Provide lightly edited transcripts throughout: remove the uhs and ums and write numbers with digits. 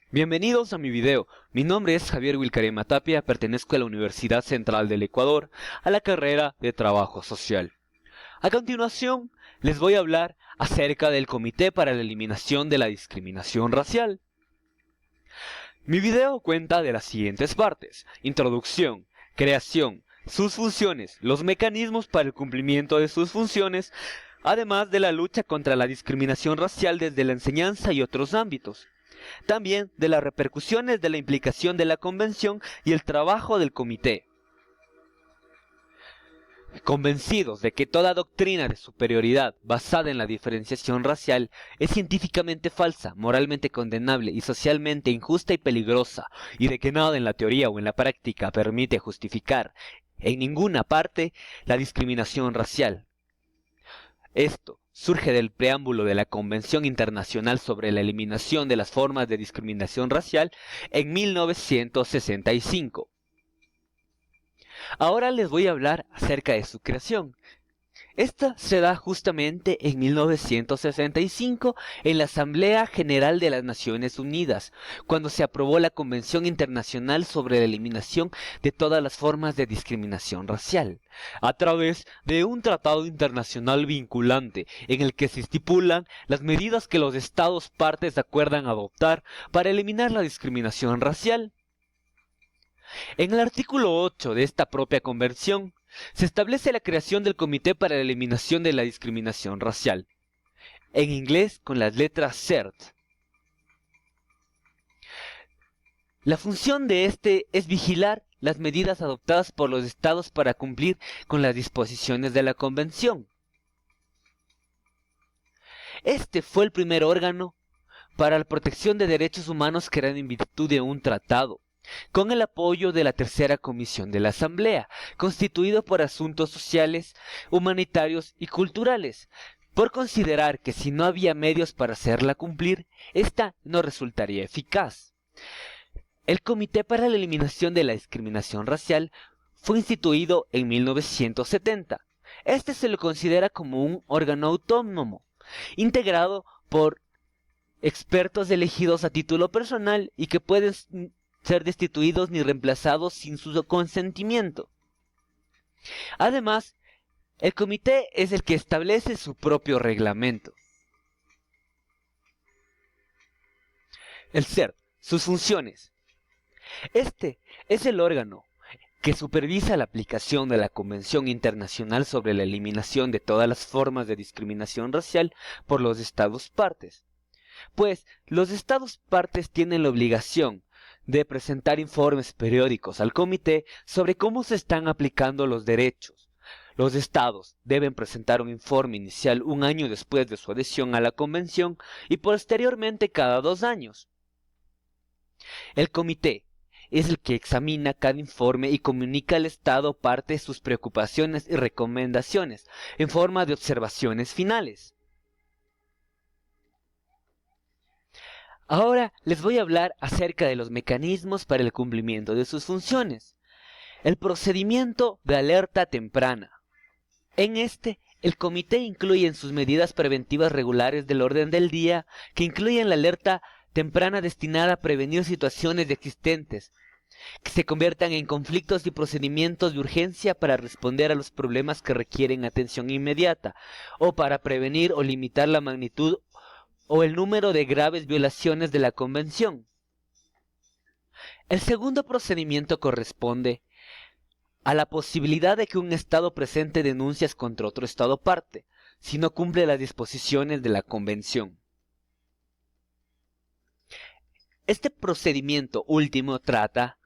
Bienvenidos a mi video. Mi nombre es Javier Wilcarema Tapia, pertenezco a la Universidad Central del Ecuador, a la carrera de Trabajo Social. A continuación, les voy a hablar acerca del Comité para la Eliminación de la Discriminación Racial. Mi video cuenta de las siguientes partes: introducción, creación, sus funciones, los mecanismos para el cumplimiento de sus funciones, además de la lucha contra la discriminación racial desde la enseñanza y otros ámbitos. También de las repercusiones de la implicación de la Convención y el trabajo del Comité. Convencidos de que toda doctrina de superioridad basada en la diferenciación racial es científicamente falsa, moralmente condenable y socialmente injusta y peligrosa, y de que nada en la teoría o en la práctica permite justificar en ninguna parte la discriminación racial. Esto surge del preámbulo de la Convención Internacional sobre la Eliminación de las Formas de Discriminación Racial en 1965. Ahora les voy a hablar acerca de su creación. Esta se da justamente en 1965 en la Asamblea General de las Naciones Unidas, cuando se aprobó la Convención Internacional sobre la Eliminación de todas las formas de discriminación racial, a través de un tratado internacional vinculante en el que se estipulan las medidas que los Estados partes acuerdan adoptar para eliminar la discriminación racial. En el artículo 8 de esta propia convención, se establece la creación del Comité para la Eliminación de la Discriminación Racial, en inglés con las letras CERT. La función de este es vigilar las medidas adoptadas por los Estados para cumplir con las disposiciones de la Convención. Este fue el primer órgano para la protección de derechos humanos creado en virtud de un tratado, con el apoyo de la Tercera Comisión de la Asamblea, constituido por asuntos sociales, humanitarios y culturales, por considerar que si no había medios para hacerla cumplir, ésta no resultaría eficaz. El Comité para la Eliminación de la Discriminación Racial fue instituido en 1970. Este se lo considera como un órgano autónomo, integrado por expertos elegidos a título personal y que pueden ser destituidos ni reemplazados sin su consentimiento. Además, el comité es el que establece su propio reglamento. El CERT, sus funciones. Este es el órgano que supervisa la aplicación de la Convención Internacional sobre la Eliminación de todas las formas de discriminación racial por los Estados partes. Pues los Estados partes tienen la obligación de presentar informes periódicos al comité sobre cómo se están aplicando los derechos. Los estados deben presentar un informe inicial un año después de su adhesión a la convención y posteriormente cada 2 años. El comité es el que examina cada informe y comunica al estado parte sus preocupaciones y recomendaciones en forma de observaciones finales. Ahora les voy a hablar acerca de los mecanismos para el cumplimiento de sus funciones. El procedimiento de alerta temprana. En este, el comité incluye en sus medidas preventivas regulares del orden del día, que incluyen la alerta temprana destinada a prevenir situaciones existentes, que se conviertan en conflictos y procedimientos de urgencia para responder a los problemas que requieren atención inmediata, o para prevenir o limitar la magnitud o el número de graves violaciones de la Convención. El segundo procedimiento corresponde a la posibilidad de que un Estado presente denuncias contra otro Estado parte, si no cumple las disposiciones de la Convención. Este procedimiento último trata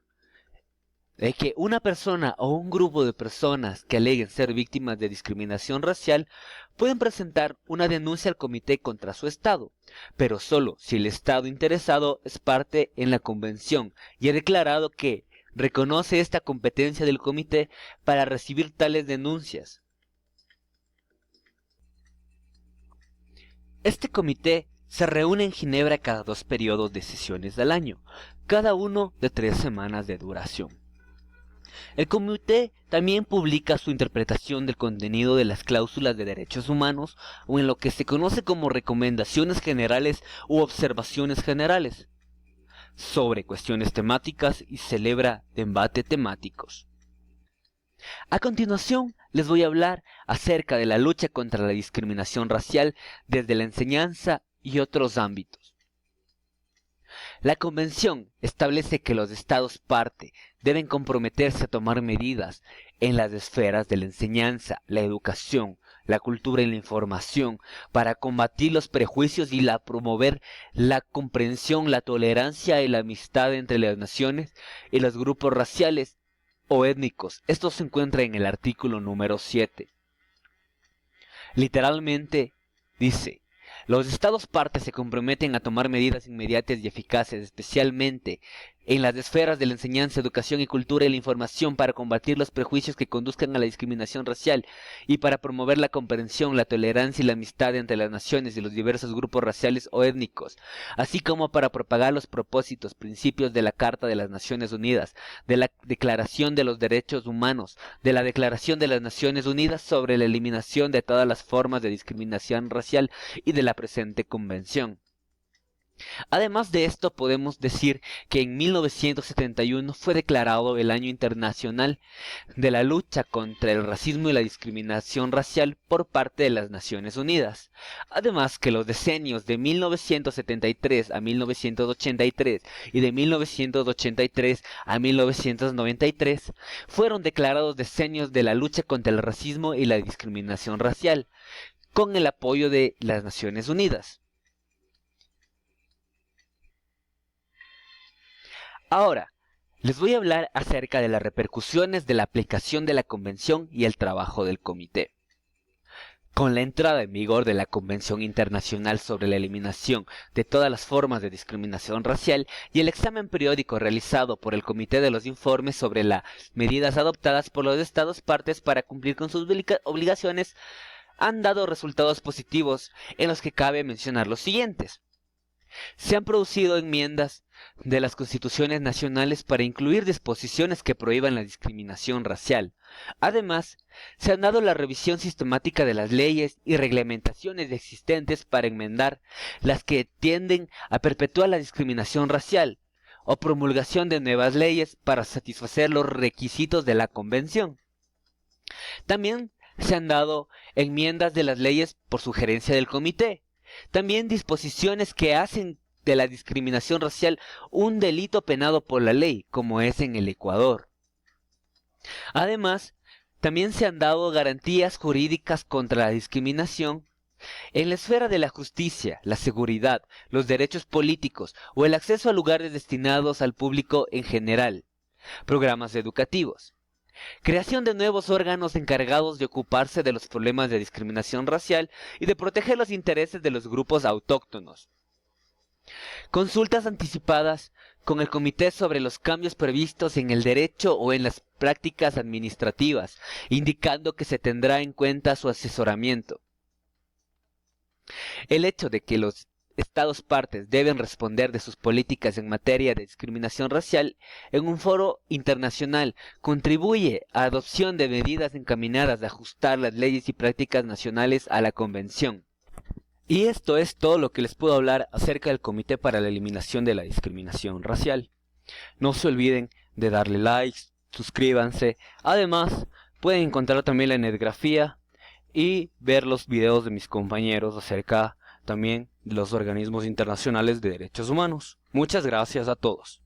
de que una persona o un grupo de personas que aleguen ser víctimas de discriminación racial pueden presentar una denuncia al comité contra su estado, pero solo si el estado interesado es parte en la convención y ha declarado que reconoce esta competencia del comité para recibir tales denuncias. Este comité se reúne en Ginebra cada 2 periodos de sesiones al año, cada uno de 3 semanas de duración. El comité también publica su interpretación del contenido de las cláusulas de derechos humanos o en lo que se conoce como recomendaciones generales u observaciones generales. sobre cuestiones temáticas y celebra debates temáticos. A continuación, les voy a hablar acerca de la lucha contra la discriminación racial desde la enseñanza y otros ámbitos. La Convención establece que los Estados parte deben comprometerse a tomar medidas en las esferas de la enseñanza, la educación, la cultura y la información para combatir los prejuicios y promover la comprensión, la tolerancia y la amistad entre las naciones y los grupos raciales o étnicos. Esto se encuentra en el artículo número 7. Literalmente dice: los Estados partes se comprometen a tomar medidas inmediatas y eficaces, especialmente en las esferas de la enseñanza, educación y cultura y la información, para combatir los prejuicios que conduzcan a la discriminación racial y para promover la comprensión, la tolerancia y la amistad entre las naciones y los diversos grupos raciales o étnicos, así como para propagar los propósitos, principios de la Carta de las Naciones Unidas, de la Declaración de los Derechos Humanos, de la Declaración de las Naciones Unidas sobre la eliminación de todas las formas de discriminación racial y de la presente convención. Además de esto, podemos decir que en 1971 fue declarado el Año Internacional de la Lucha contra el Racismo y la Discriminación Racial por parte de las Naciones Unidas. Además que los decenios de 1973 a 1983 y de 1983 a 1993 fueron declarados decenios de la lucha contra el racismo y la discriminación racial, con el apoyo de las Naciones Unidas. Ahora, les voy a hablar acerca de las repercusiones de la aplicación de la Convención y el trabajo del Comité. Con la entrada en vigor de la Convención Internacional sobre la Eliminación de todas las formas de discriminación racial y el examen periódico realizado por el Comité de los Informes sobre las medidas adoptadas por los Estados partes para cumplir con sus obligaciones, han dado resultados positivos, en los que cabe mencionar los siguientes. Se han producido enmiendas de las constituciones nacionales para incluir disposiciones que prohíban la discriminación racial. Además, se han dado la revisión sistemática de las leyes y reglamentaciones existentes para enmendar las que tienden a perpetuar la discriminación racial, o promulgación de nuevas leyes para satisfacer los requisitos de la Convención. También se han dado enmiendas de las leyes por sugerencia del Comité. También disposiciones que hacen de la discriminación racial un delito penado por la ley, como es en el Ecuador. Además, también se han dado garantías jurídicas contra la discriminación en la esfera de la justicia, la seguridad, los derechos políticos o el acceso a lugares destinados al público en general, programas educativos. Creación de nuevos órganos encargados de ocuparse de los problemas de discriminación racial y de proteger los intereses de los grupos autóctonos. Consultas anticipadas con el Comité sobre los cambios previstos en el derecho o en las prácticas administrativas, indicando que se tendrá en cuenta su asesoramiento. El hecho de que los Estados partes deben responder de sus políticas en materia de discriminación racial en un foro internacional contribuye a la adopción de medidas encaminadas a ajustar las leyes y prácticas nacionales a la Convención. Y esto es todo lo que les puedo hablar acerca del Comité para la Eliminación de la Discriminación Racial. No se olviden de darle likes, suscríbanse. Además, pueden encontrar también la etnografía y ver los videos de mis compañeros acerca también de los organismos internacionales de derechos humanos. Muchas gracias a todos.